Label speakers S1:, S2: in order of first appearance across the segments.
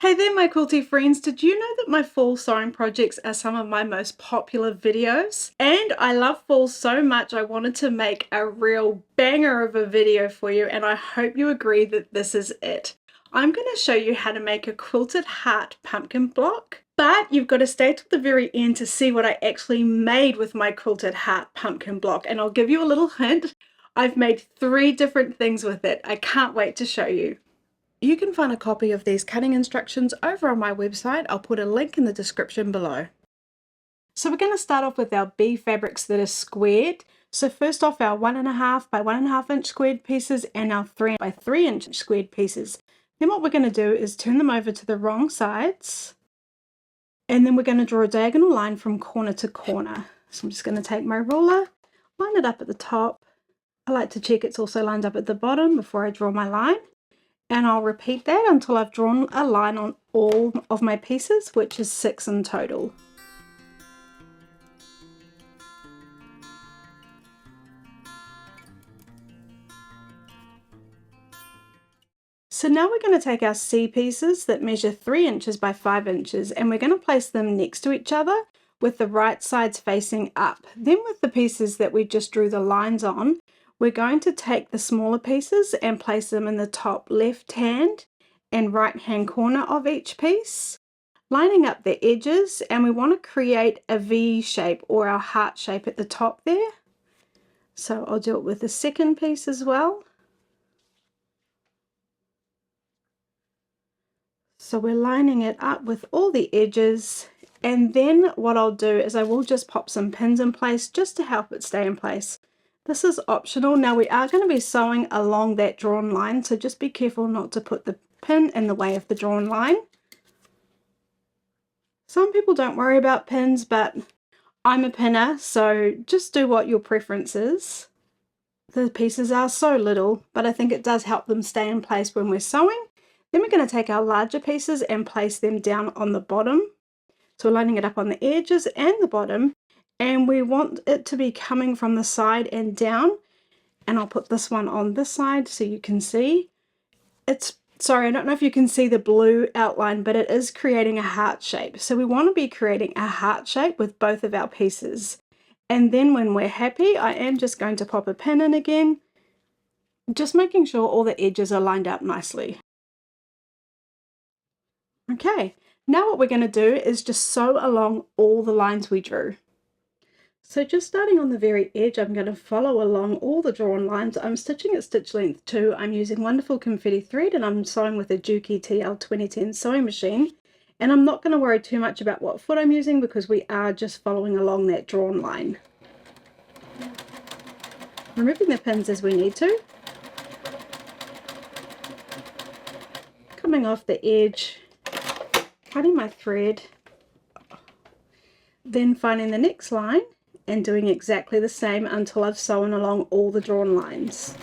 S1: Hey there my quilty friends, did you know that my fall sewing projects are some of my most popular videos? And I love fall so much I wanted to make a real banger of a video for you, and I hope you agree that this is it. I'm going to show you how to make a quilted heart pumpkin block, but you've got to stay till the very end to see what I actually made with my quilted heart pumpkin block, and I'll give you a little hint. I've made 3 different things with it. I can't wait to show you. You can find a copy of these cutting instructions over on my website. I'll put a link in the description below. So we're going to start off with our B fabrics that are squared. So first off, our 1.5 by 1.5 inch squared pieces and our 3 by 3 inch squared pieces. Then what we're going to do is turn them over to the wrong sides, and then we're going to draw a diagonal line from corner to corner. So I'm just going to take my ruler, line it up at the top. I like to check it's also lined up at the bottom before I draw my line. And I'll repeat that until I've drawn a line on all of my pieces, which is 6 in total. So now we're going to take our C pieces that measure 3 inches by 5 inches, and we're going to place them next to each other with the right sides facing up. Then with the pieces that we just drew the lines on, we're going to take the smaller pieces and place them in the top left hand and right hand corner of each piece, lining up the edges, and we want to create a V shape or our heart shape at the top there. So I'll do it with the second piece as well. So we're lining it up with all the edges, and then what I'll do is I will just pop some pins in place just to help it stay in place. This is optional. Now we are going to be sewing along that drawn line, so just be careful not to put the pin in the way of the drawn line. Some people don't worry about pins, but I'm a pinner, so just do what your preference is. The pieces are so little, but I think it does help them stay in place when we're sewing. Then we're going to take our larger pieces and place them down on the bottom. So we're lining it up on the edges and the bottom, and we want it to be coming from the side and down. And I'll put this one on this side so you can see. Sorry, I don't know if you can see the blue outline, but it is creating a heart shape. So we want to be creating a heart shape with both of our pieces. And then when we're happy, I am just going to pop a pin in again, just making sure all the edges are lined up nicely. Okay, now what we're going to do is just sew along all the lines we drew. So just starting on the very edge, I'm going to follow along all the drawn lines. I'm stitching at stitch length 2. I'm using wonderful confetti thread, and I'm sewing with a Juki TL 2010 sewing machine. And I'm not going to worry too much about what foot I'm using because we are just following along that drawn line. Removing the pins as we need to. Coming off the edge, cutting my thread, then finding the next line and doing exactly the same until I've sewn along all the drawn lines.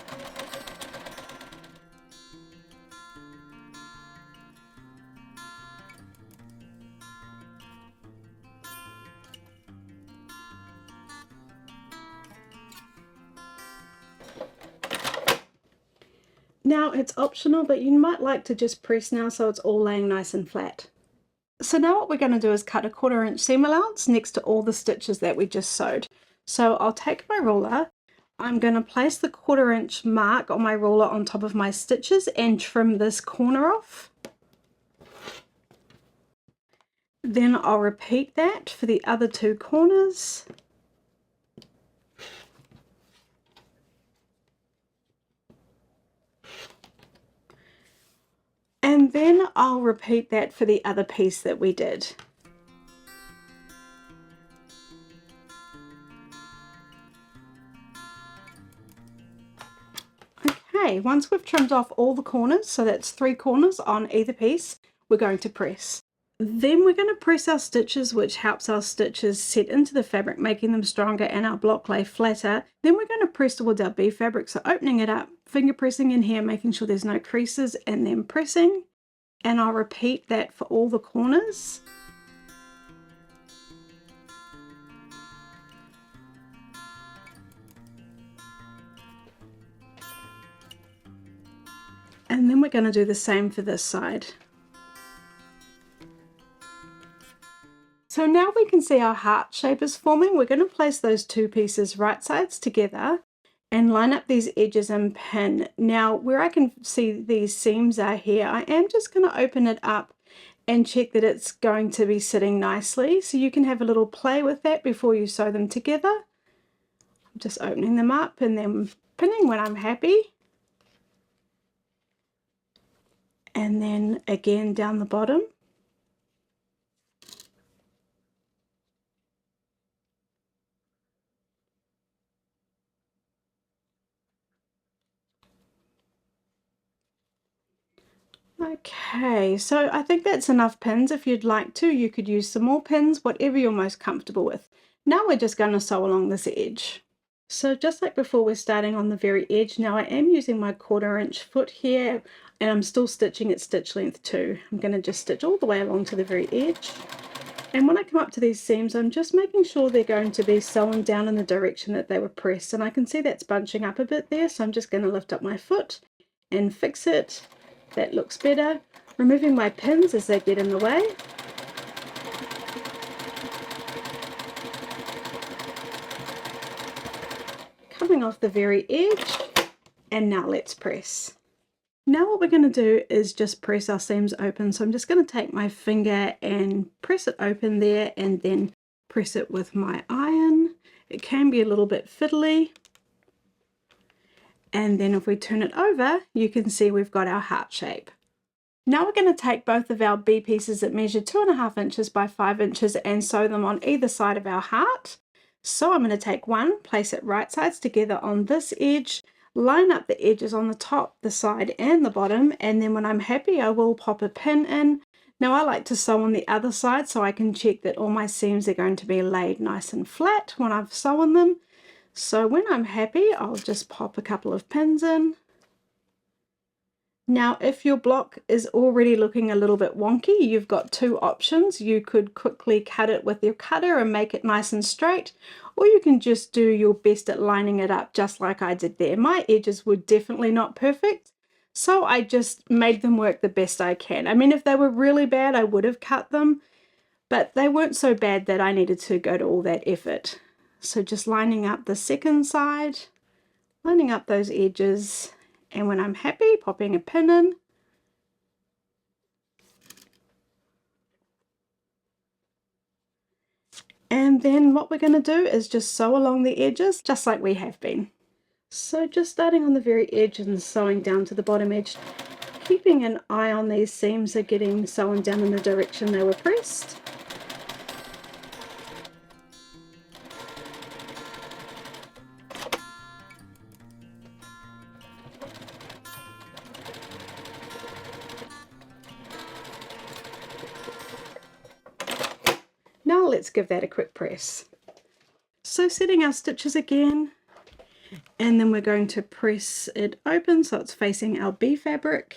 S1: Now it's optional, but you might like to just press now so it's all laying nice and flat. So now what we're going to do is cut a 1/4 inch seam allowance next to all the stitches that we just sewed. So I'll take my ruler, I'm going to place the 1/4 inch mark on my ruler on top of my stitches and trim this corner off. Then I'll repeat that for the other 2 corners. And then I'll repeat that for the other piece that we did. Okay, once we've trimmed off all the corners, so that's 3 corners on either piece, we're going to press. Then we're going to press our stitches, which helps our stitches set into the fabric, making them stronger and our block lay flatter. Then we're going to press towards our B fabric, so opening it up, finger pressing in here, making sure there's no creases, and then pressing. And I'll repeat that for all the corners. And then we're going to do the same for this side. So now we can see our heart shape is forming. We're going to place those two pieces right sides together and line up these edges and pin. Now where I can see these seams are here, I am just going to open it up and check that it's going to be sitting nicely. So you can have a little play with that before you sew them together. I'm just opening them up and then pinning when I'm happy. And then again down the bottom. Okay, so I think that's enough pins. If you'd like to, you could use some more pins, whatever you're most comfortable with. Now we're just going to sew along this edge. So just like before, we're starting on the very edge. Now I am using my 1/4 inch foot here, and I'm still stitching at stitch length 2. I'm going to just stitch all the way along to the very edge. And when I come up to these seams, I'm just making sure they're going to be sewn down in the direction that they were pressed. And I can see that's bunching up a bit there, so I'm just going to lift up my foot and fix it. That looks better. Removing my pins as they get in the way. Coming off the very edge, and now let's press. Now what we're going to do is just press our seams open. So I'm just going to take my finger and press it open there and then press it with my iron. It can be a little bit fiddly. And then if we turn it over, you can see we've got our heart shape. Now we're going to take both of our B pieces that measure 2.5 inches by 5 inches and sew them on either side of our heart. So I'm going to take one, place it right sides together on this edge, line up the edges on the top, the side and the bottom, and then when I'm happy I will pop a pin in. Now I like to sew on the other side so I can check that all my seams are going to be laid nice and flat when I've sewn them. So when I'm happy, I'll just pop a couple of pins in. Now, if your block is already looking a little bit wonky, you've got two options. You could quickly cut it with your cutter and make it nice and straight, or you can just do your best at lining it up just like I did there. My edges were definitely not perfect, so I just made them work the best I can. I mean, if they were really bad, I would have cut them, but they weren't so bad that I needed to go to all that effort. So just lining up the second side, lining up those edges, and when I'm happy, popping a pin in. And then what we're going to do is just sew along the edges just like we have been. So just starting on the very edge and sewing down to the bottom edge, keeping an eye on these seams are getting sewn down in the direction they were pressed. Now let's give that a quick press. So setting our stitches again, and then we're going to press it open so it's facing our B fabric.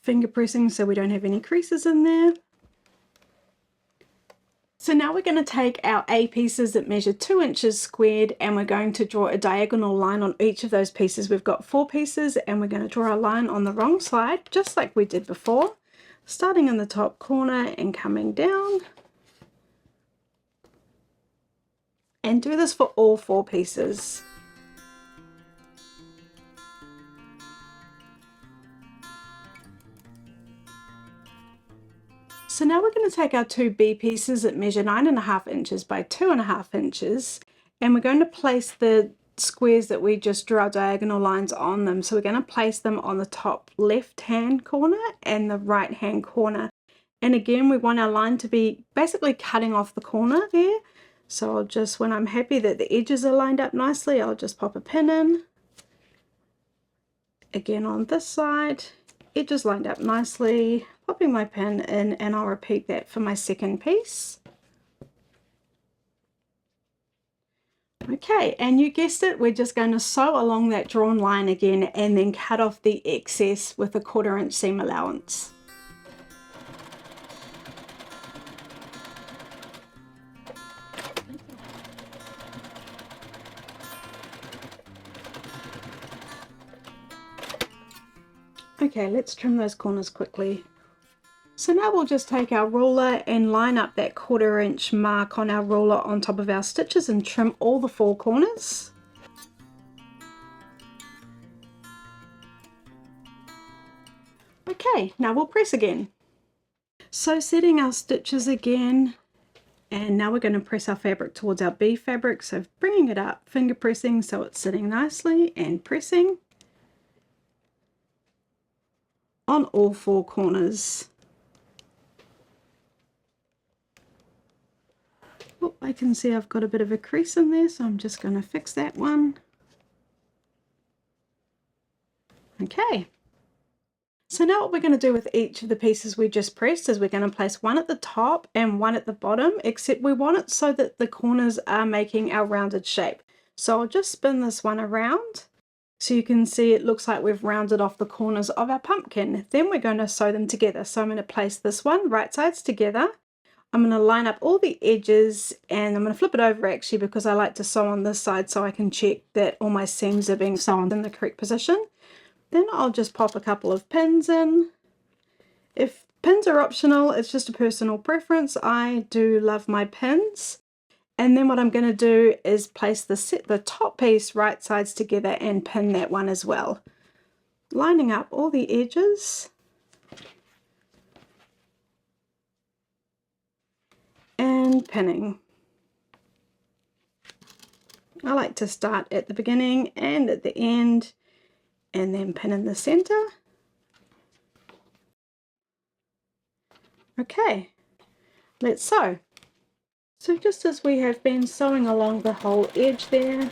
S1: Finger pressing so we don't have any creases in there. So now we're going to take our A pieces that measure 2 inches squared, and we're going to draw a diagonal line on each of those pieces. We've got 4 pieces and we're going to draw a line on the wrong side just like we did before, starting in the top corner and coming down. And do this for all 4 pieces. So now we're going to take our 2 B pieces that measure 9.5 inches by 2.5 inches, and we're going to place the squares that we just drew our diagonal lines on them. So we're going to place them on the top left hand corner and the right hand corner. And again, we want our line to be basically cutting off the corner there. So I'll just, when I'm happy that the edges are lined up nicely, I'll just pop a pin in. Again on this side, edges lined up nicely, popping my pin in, and I'll repeat that for my second piece. Okay, and you guessed it, we're just going to sew along that drawn line again and then cut off the excess with a 1/4 inch seam allowance. Okay, let's trim those corners quickly. So now we'll just take our ruler and line up that 1/4 inch mark on our ruler on top of our stitches and trim all the 4 corners. Okay, now we'll press again. So setting our stitches again, and now we're going to press our fabric towards our B fabric, so bringing it up, finger pressing so it's sitting nicely, and pressing on all 4 corners. Oh, I can see I've got a bit of a crease in there, so I'm just going to fix that one. Okay. So now what we're going to do with each of the pieces we just pressed is we're going to place one at the top and one at the bottom, except we want it so that the corners are making our rounded shape. So I'll just spin this one around so you can see it looks like we've rounded off the corners of our pumpkin. Then we're going to sew them together. So I'm going to place this one right sides together. I'm going to line up all the edges and I'm going to flip it over actually because I like to sew on this side so I can check that all my seams are being sewn in the correct position. Then I'll just pop a couple of pins in. If pins are optional, it's just a personal preference. I do love my pins. And then what I'm going to do is place the top piece right sides together and pin that one as well. Lining up all the edges. And pinning. I like to start at the beginning and at the end, and then pin in the center. Okay, let's sew. So just as we have been sewing along the whole edge there,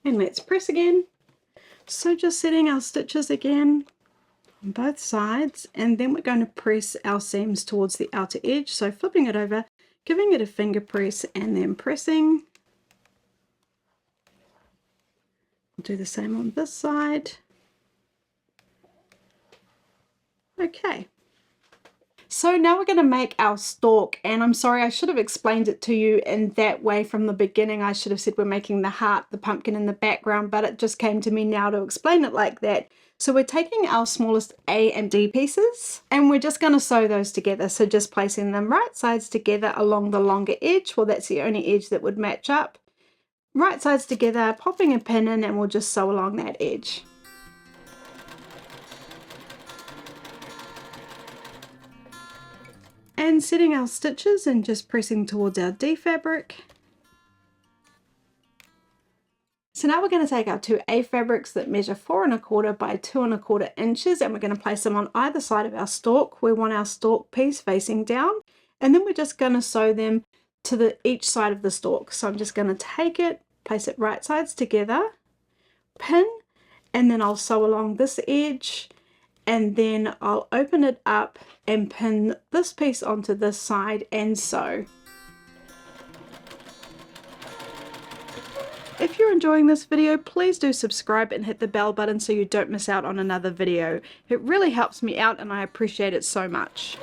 S1: and let's press again. So just setting our stitches again on both sides, and then we're going to press our seams towards the outer edge. So flipping it over, giving it a finger press and then pressing. I'll do the same on this side. Okay. So now we're going to make our stalk, and I'm sorry, I should have explained it to you in that way from the beginning. I should have said we're making the heart, the pumpkin in the background, but it just came to me now to explain it like that. So we're taking our smallest A and D pieces and we're just going to sew those together. So just placing them right sides together along the longer edge. Well, that's the only edge that would match up. Right sides together, popping a pin in, and we'll just sew along that edge. And setting our stitches and just pressing towards our D fabric. So now we're going to take our 2 A fabrics that measure 4 1/4 by 2 1/4 inches, and we're going to place them on either side of our stalk. We want our stalk piece facing down, and then we're just going to sew them to each side of the stalk. So I'm just going to take it, place it right sides together, pin, and then I'll sew along this edge, and then I'll open it up and pin this piece onto this side and sew. If you're enjoying this video, please do subscribe and hit the bell button so you don't miss out on another video. It really helps me out and I appreciate it so much.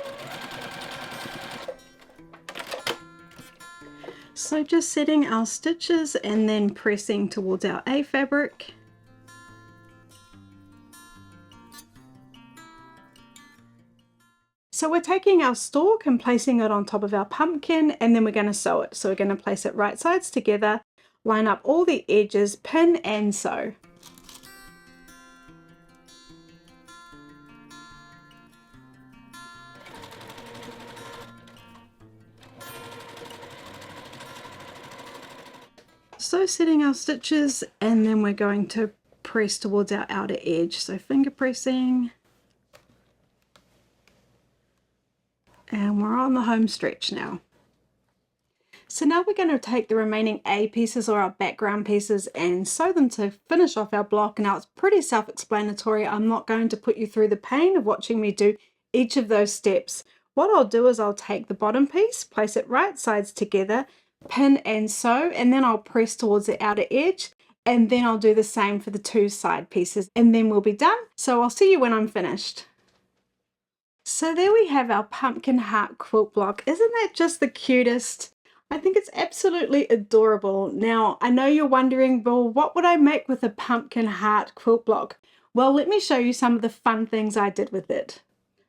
S1: So just setting our stitches and then pressing towards our A fabric. So we're taking our stalk and placing it on top of our pumpkin, and then we're going to sew it. So we're going to place it right sides together, line up all the edges, pin and sew. So setting our stitches, and then we're going to press towards our outer edge. So finger pressing. And we're on the home stretch now. So now we're going to take the remaining A pieces or our background pieces and sew them to finish off our block. Now it's pretty self-explanatory. I'm not going to put you through the pain of watching me do each of those steps. What I'll do is I'll take the bottom piece, place it right sides together, pin and sew, and then I'll press towards the outer edge, and then I'll do the same for the 2 side pieces, and then we'll be done. So I'll see you when I'm finished. So there we have our Pumpkin Heart Quilt Block. Isn't that just the cutest? I think it's absolutely adorable. Now, I know you're wondering, well, what would I make with a Pumpkin Heart Quilt Block? Well, let me show you some of the fun things I did with it.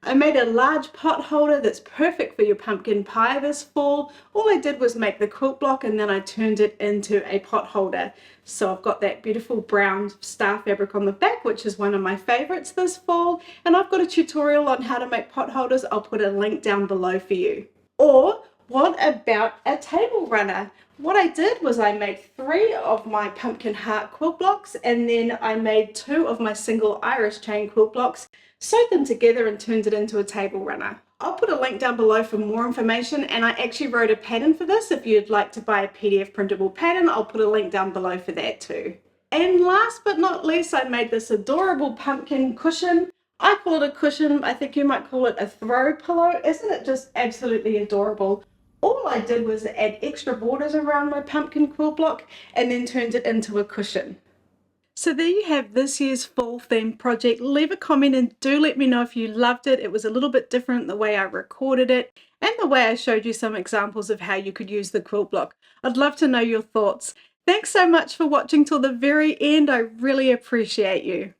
S1: I made a large pot holder that's perfect for your pumpkin pie this fall. All I did was make the quilt block and then I turned it into a pot holder. So I've got that beautiful brown star fabric on the back, which is one of my favorites this fall. And I've got a tutorial on how to make pot holders. I'll put a link down below for you. Or what about a table runner? What I did was I made 3 of my Pumpkin Heart quilt blocks and then I made 2 of my single Irish chain quilt blocks, sewed them together and turned it into a table runner. I'll put a link down below for more information, and I actually wrote a pattern for this. If you'd like to buy a PDF printable pattern, I'll put a link down below for that too. And last but not least, I made this adorable pumpkin cushion. I call it a cushion, I think you might call it a throw pillow. Isn't it just absolutely adorable? All I did was add extra borders around my pumpkin quilt block and then turned it into a cushion. So there you have this year's fall theme project. Leave a comment and do let me know if you loved it. It was a little bit different the way I recorded it and the way I showed you some examples of how you could use the quilt block. I'd love to know your thoughts. Thanks so much for watching till the very end. I really appreciate you.